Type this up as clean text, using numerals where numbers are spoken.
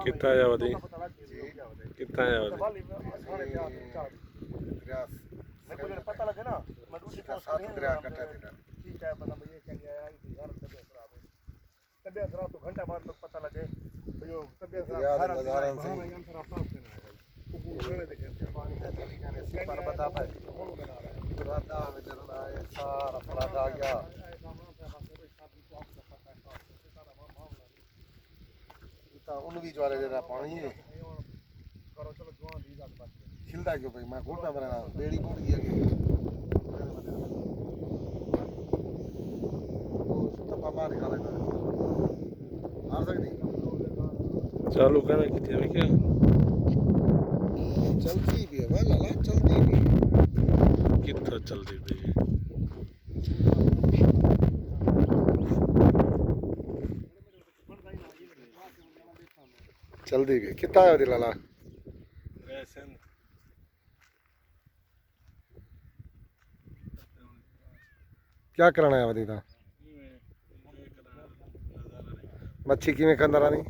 कितना आया वधी कितना आया वधी पता लगे ना मैं दूसरी ठीक है बंदा ये क्या गया है यार तबियत खराब तो घंटा बाद तक पता लगे यो तबियत खराब हम सर आप पास देना है को देखे पानी का तरीका ने पर बता पाए रात में जरा है सारा फराद आ गया उन भी ज्वारे जरा पानी है करो चलो जुआं दी जात बात खिलदा क्यों भाई मैं घोटा बना बेड़ी घोट गया के तपा मार खा लेता मार सकती चालू करना कितने में क्या चलती भी है वाला चलती भी है कितना चलती भी चलती भी कितना है दिलाला क्या कराना है वधी ता मच्छी किवें कंदा रानी